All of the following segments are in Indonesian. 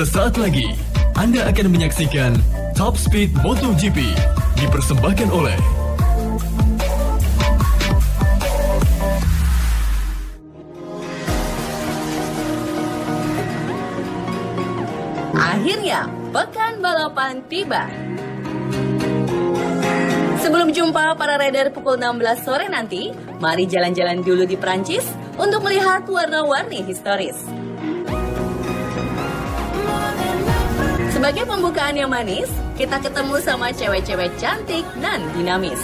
Sesaat lagi, Anda akan menyaksikan Top Speed MotoGP dipersembahkan oleh Akhirnya, pekan balapan tiba. Sebelum jumpa para rider pukul 16 sore nanti, mari jalan-jalan dulu di Prancis untuk melihat warna-warni historis. Sebagai pembukaan yang manis, kita ketemu sama cewek-cewek cantik dan dinamis.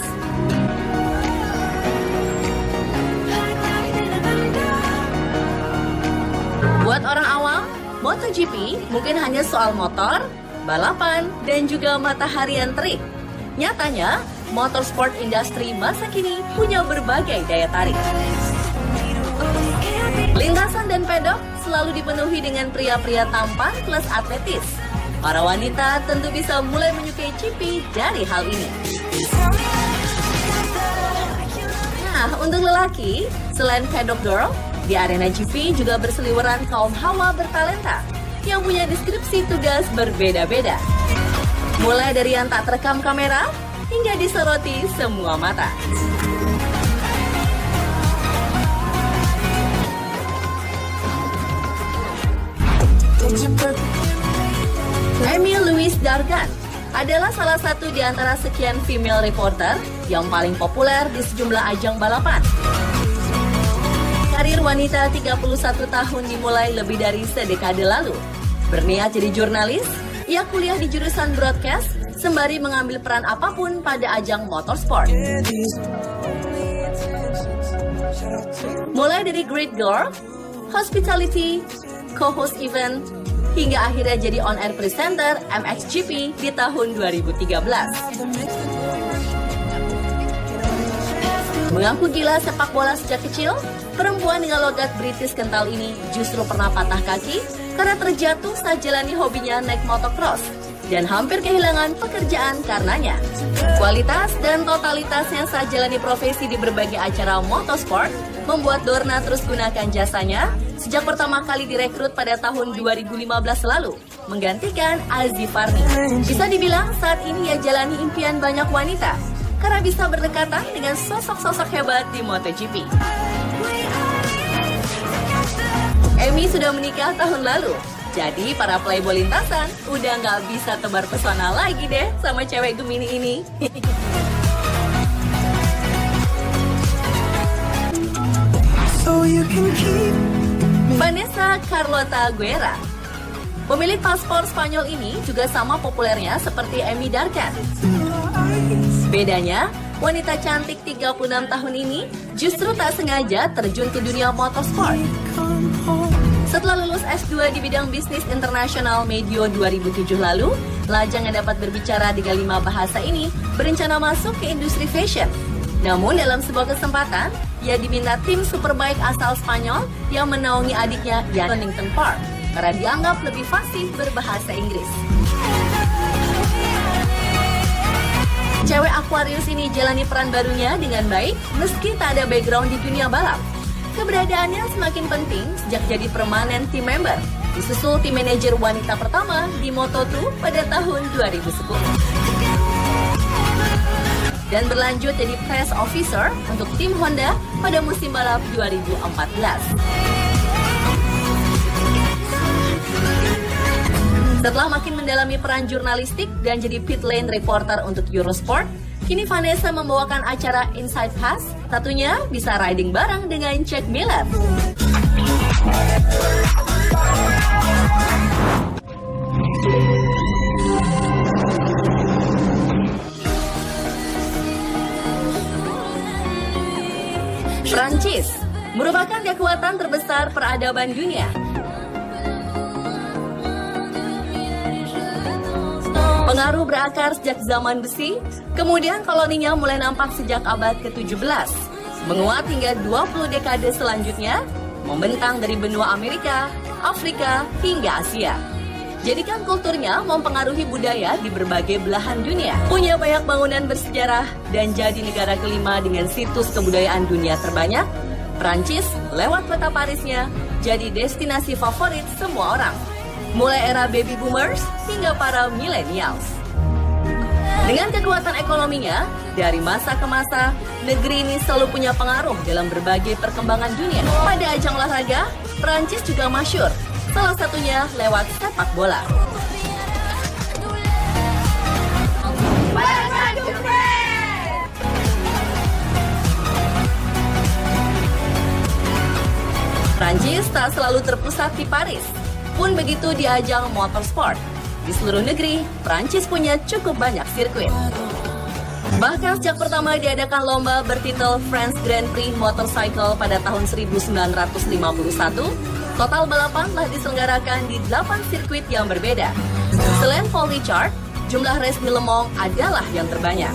Buat orang awam, MotoGP mungkin hanya soal motor, balapan, dan juga matahari yang terik. Nyatanya, motorsport industri masa kini punya berbagai daya tarik. Lintasan dan pedok selalu dipenuhi dengan pria-pria tampan plus atletis. Para wanita tentu bisa mulai menyukai GP dari hal ini. Nah, untuk lelaki, selain paddock girl, di arena GP juga berseliweran kaum hawa bertalenta yang punya deskripsi tugas berbeda-beda. Mulai dari yang tak terekam kamera, hingga disoroti semua mata. Emile Louis Dargan adalah salah satu di antara sekian female reporter yang paling populer di sejumlah ajang balapan. Karir wanita 31 tahun dimulai lebih dari sedekade lalu. Berniat jadi jurnalis, ia kuliah di jurusan broadcast sembari mengambil peran apapun pada ajang motorsport. Mulai dari Great Girl, Hospitality, co-host event, hingga akhirnya jadi on-air presenter MXGP di tahun 2013. Mengaku gila sepak bola sejak kecil, perempuan dengan logat British kental ini justru pernah patah kaki karena terjatuh saat jalani hobinya naik motocross dan hampir kehilangan pekerjaan karenanya. Kualitas dan totalitasnya saat jalani profesi di berbagai acara motorsport membuat Dorna terus gunakan jasanya sejak pertama kali direkrut pada tahun 2015 lalu, menggantikan Azzi Farni. Bisa dibilang saat ini ia jalani impian banyak wanita karena bisa berdekatan dengan sosok-sosok hebat di MotoGP. Emi sudah menikah tahun lalu, jadi para playboy lintasan udah nggak bisa tebar pesona lagi deh sama cewek Gemini ini. Vanessa Carlota Guerra, pemilik paspor Spanyol ini juga sama populernya seperti Emi Dargan. Bedanya, wanita cantik 36 tahun ini justru tak sengaja terjun ke dunia motorsport. Setelah lulus S2 di bidang bisnis internasional medio 2007 lalu, lajang yang dapat berbicara dengan 5 bahasa ini berencana masuk ke industri fashion. Namun dalam sebuah kesempatan, ia diminta tim superbike asal Spanyol yang menaungi adiknya Jan Donington Park karena dianggap lebih fasih berbahasa Inggris. Cewek Aquarius ini jalani peran barunya dengan baik meski tak ada background di dunia balap. Keberadaannya semakin penting sejak jadi permanen team member, disusul tim manajer wanita pertama di Moto2 pada tahun 2010. Dan berlanjut jadi press officer untuk tim Honda pada musim balap 2014. Setelah makin mendalami peran jurnalistik dan jadi pit lane reporter untuk Eurosport, kini Vanessa membawakan acara Inside Pass, satunya bisa riding bareng dengan Jack Miller. Prancis merupakan kekuatan terbesar peradaban dunia. Pengaruh berakar sejak zaman besi, kemudian koloninya mulai nampak sejak abad ke-17. Menguat hingga 20 dekade selanjutnya, membentang dari benua Amerika, Afrika, hingga Asia. Jadikan kulturnya mempengaruhi budaya di berbagai belahan dunia. Punya banyak bangunan bersejarah dan jadi negara kelima dengan situs kebudayaan dunia terbanyak, Prancis lewat kota Parisnya jadi destinasi favorit semua orang. mulai era baby boomers hingga para millennials. Dengan kekuatan ekonominya, dari masa ke masa, negeri ini selalu punya pengaruh dalam berbagai perkembangan dunia. Pada ajang olahraga, Prancis juga masyhur, salah satunya lewat sepak bola. Prancis tak selalu terpusat di Paris, pun begitu di ajang motorsport. Di seluruh negeri, Prancis punya cukup banyak sirkuit. Bahkan sejak pertama diadakan lomba bertitel France Grand Prix Motorcycle pada tahun 1951, total balapan telah diselenggarakan di 8 sirkuit yang berbeda. Selain Paul Ricard, jumlah race di Le Mans adalah yang terbanyak.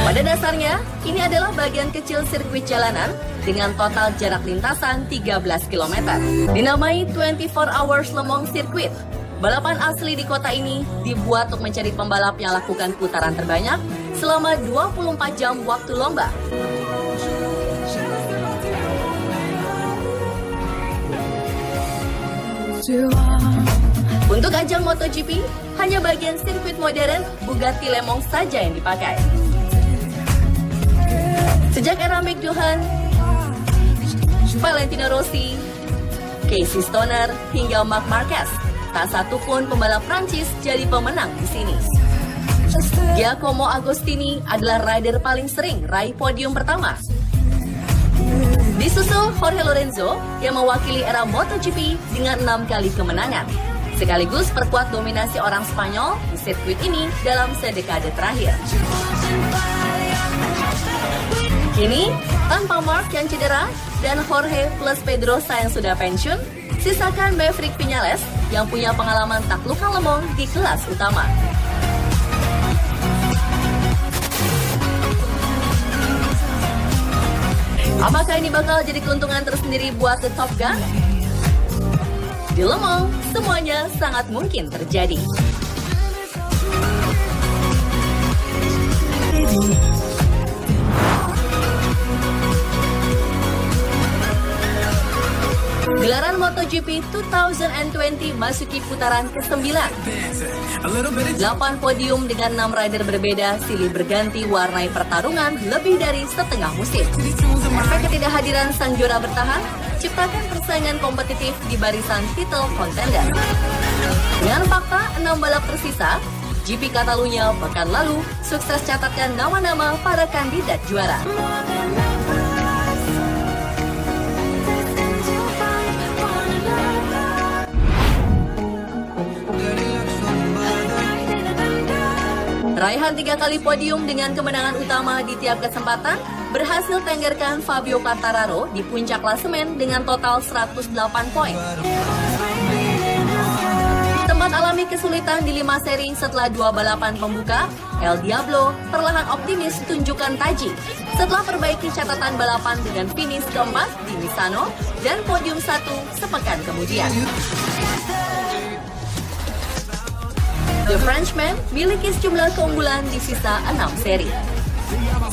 Pada dasarnya, ini adalah bagian kecil sirkuit jalanan dengan total jarak lintasan 13 km. Dinamai 24 Hours Le Mans Circuit, balapan asli di kota ini dibuat untuk mencari pembalap yang lakukan putaran terbanyak selama 24 jam waktu lomba. Untuk ajang MotoGP, hanya bagian sirkuit modern Bugatti Le Mans saja yang dipakai. Sejak era McDuhan, Valentino Rossi, Casey Stoner, hingga Marc Marquez, tak satu pun pembalap Prancis jadi pemenang di sini. Giacomo Agostini adalah rider paling sering raih podium pertama. Disusul Jorge Lorenzo yang mewakili era MotoGP dengan 6 kali kemenangan, sekaligus perkuat dominasi orang Spanyol di sirkuit ini dalam sedekade terakhir. Kini, tanpa Marc yang cedera dan Jorge plus Pedrosa yang sudah pensiun, sisakan Maverick Viñales yang punya pengalaman taklukkan Le Mans di kelas utama. Apakah ini bakal jadi keuntungan tersendiri buat The Top Gun? Di Le Mans, semuanya sangat mungkin terjadi. Gelaran MotoGP 2020 masuki putaran ke-9. 8 podium dengan 6 rider berbeda silih berganti warnai pertarungan lebih dari setengah musim. Efek ketidakhadiran sang juara bertahan ciptakan persaingan kompetitif di barisan title contender. Dengan fakta 6 balap tersisa, GP Catalunya pekan lalu sukses catatkan nama-nama para kandidat juara. Raihan 3 kali podium dengan kemenangan utama di tiap kesempatan berhasil tenggerkan Fabio Quartararo di puncak klasemen dengan total 108 poin. Sempat alami kesulitan di 5 seri setelah 2 balapan pembuka, El Diablo perlahan optimis tunjukkan taji setelah perbaiki catatan balapan dengan finish keempat di Misano dan podium 1 sepekan kemudian. The Frenchman miliki sejumlah keunggulan di sisa 6 seri.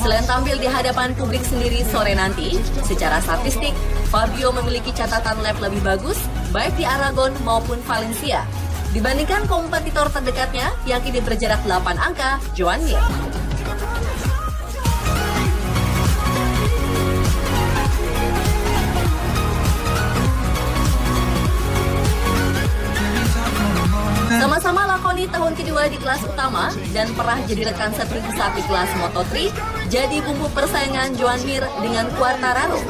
Selain tampil di hadapan publik sendiri sore nanti, secara statistik, Fabio memiliki catatan lap lebih bagus, baik di Aragon maupun Valencia, dibandingkan kompetitor terdekatnya yang kini berjarak 8 angka, Joan Mir. Sama-sama lakoni tahun kedua di kelas utama dan pernah jadi rekan setinggi saat di kelas Moto3, jadi bumbu persaingan Joan Mir dengan Quartararo.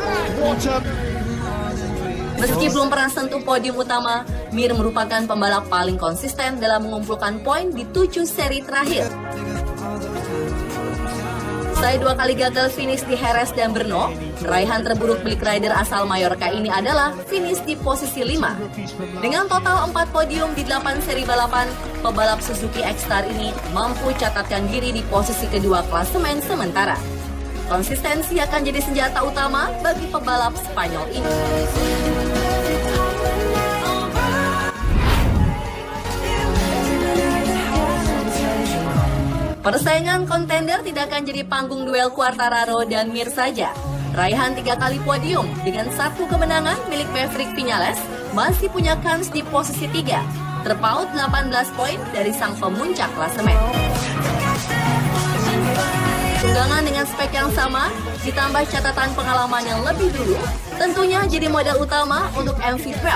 Meski belum pernah sentuh podium utama, Mir merupakan pembalap paling konsisten dalam mengumpulkan poin di 7 seri terakhir. Usai 2 kali gagal finish di Jerez dan Brno, raihan terburuk milik rider asal Mallorca ini adalah finish di posisi 5. Dengan total 4 podium di 8 seri balapan, pebalap Suzuki X-Star ini mampu catatkan diri di posisi kedua klasemen sementara. Konsistensi akan jadi senjata utama bagi pebalap Spanyol ini. Persaingan kontender tidak akan jadi panggung duel Quartararo dan Mir saja. Raihan 3 kali podium dengan 1 kemenangan milik Maverick Viñales masih punya kans di posisi 3, terpaut 18 poin dari sang pemuncak klasemen. Tunggangan dengan spek yang sama, ditambah catatan pengalaman yang lebih dulu, tentunya jadi modal utama untuk MV12.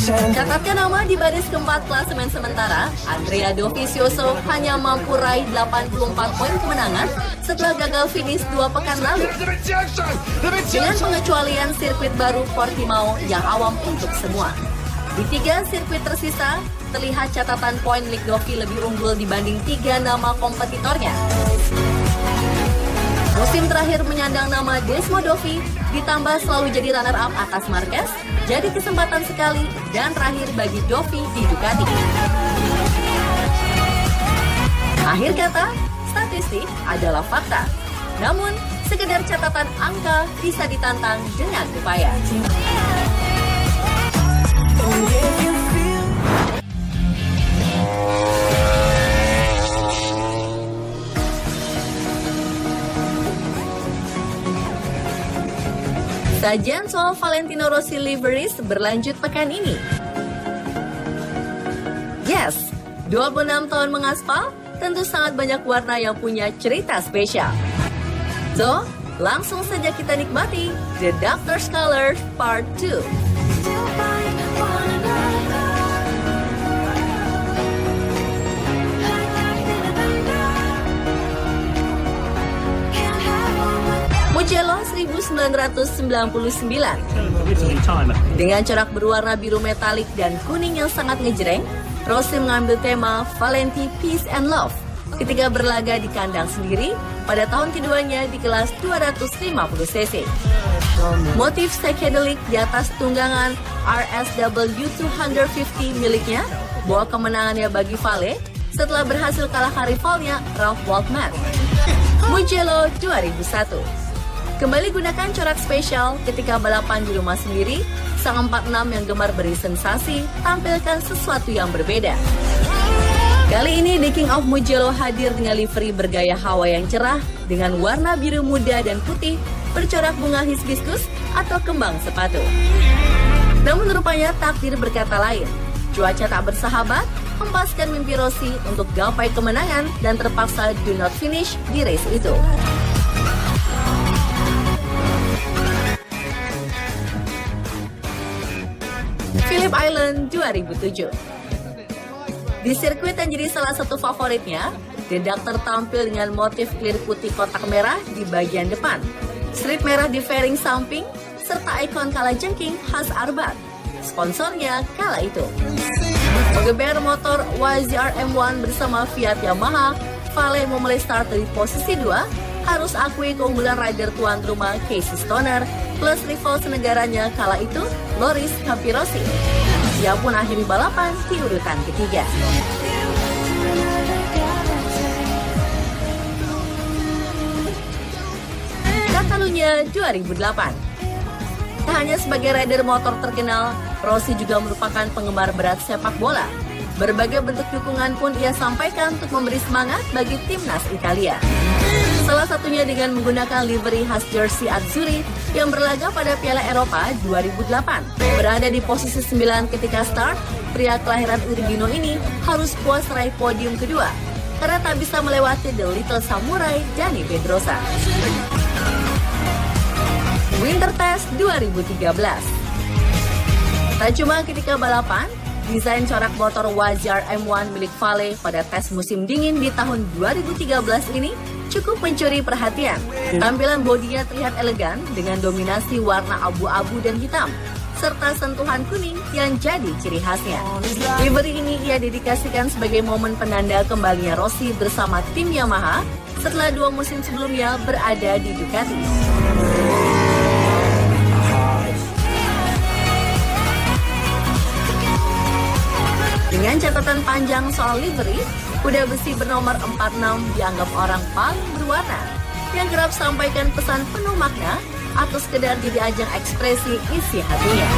Catatkan nama di baris keempat klasemen sementara, Andrea Dovizioso hanya mampu raih 84 poin kemenangan setelah gagal finish 2 pekan lalu. Dengan pengecualian sirkuit baru Portimao yang awam untuk semua. Di 3 sirkuit tersisa, terlihat catatan poin milik Dovi lebih unggul dibanding 3 nama kompetitornya. Musim terakhir menyandang nama Desmodovi, ditambah selalu jadi runner-up atas Marquez, jadi kesempatan sekali dan terakhir bagi Dovi di Ducati. Akhir kata, statistik adalah fakta. Namun, sekedar catatan angka bisa ditantang dengan upaya. Sajian soal Valentino Rossi liveries berlanjut pekan ini. Yes, 26 tahun mengaspal, tentu sangat banyak warna yang punya cerita spesial. So, langsung saja kita nikmati The Doctor's Color Part 2. Mugello 1999 dengan corak berwarna biru metalik dan kuning yang sangat ngejreng, Rossi mengambil tema Valenti Peace and Love ketika berlaga di kandang sendiri pada tahun keduanya di kelas 250 cc. Motif psychedelic di atas tunggangan RSW 250 miliknya bawa kemenangannya bagi Vale setelah berhasil kalahkan rivalnya Ralf Waltman. Mugello 2001 kembali gunakan corak spesial ketika balapan di rumah sendiri, sang 46 yang gemar beri sensasi tampilkan sesuatu yang berbeda. Kali ini The King of Mugello hadir dengan livery bergaya Hawaii yang cerah dengan warna biru muda dan putih bercorak bunga hibiscus atau kembang sepatu. Namun rupanya takdir berkata lain. Cuaca tak bersahabat hempaskan mimpi Rossi untuk gapai kemenangan dan terpaksa do not finish di race itu. Phillip Island 2007. Di sirkuit yang jadi salah satu favoritnya, The Doctor tampil dengan motif clear putih kotak merah di bagian depan, strip merah di fairing samping, serta ikon kalajengking khas Arbat. Sponsornya kala itu. Mengeber motor YZR M1 bersama Fiat Yamaha, Vale memulai start dari posisi 2, harus akui keunggulan rider tuan rumah Casey Stoner plus rival senegaranya kala itu, Loris Capirossi. Dia pun akhiri balapan di urutan ketiga. Catalunya 2008. Tak hanya sebagai rider motor terkenal, Rossi juga merupakan penggemar berat sepak bola. Berbagai bentuk dukungan pun ia sampaikan untuk memberi semangat bagi timnas Italia. Salah satunya dengan menggunakan livery khas jersey Azzurri yang berlaga pada Piala Eropa 2008. Berada di posisi 9 ketika start, pria kelahiran Urbino ini harus puas raih podium kedua karena tak bisa melewati The Little Samurai Dani Pedrosa. Winter Test 2013. Tak cuma ketika balapan, desain corak motor YZR M1 milik Vale pada tes musim dingin di tahun 2013 ini cukup mencuri perhatian. Tampilan bodinya terlihat elegan dengan dominasi warna abu-abu dan hitam, serta sentuhan kuning yang jadi ciri khasnya. Livery ini ia dedikasikan sebagai momen penanda kembalinya Rossi bersama tim Yamaha setelah 2 musim sebelumnya berada di Ducati. Dengan catatan panjang soal livery, kuda besi bernomor 46 dianggap orang paling berwarna yang kerap sampaikan pesan penuh makna atau sekedar jadi ajang ekspresi isi hatinya.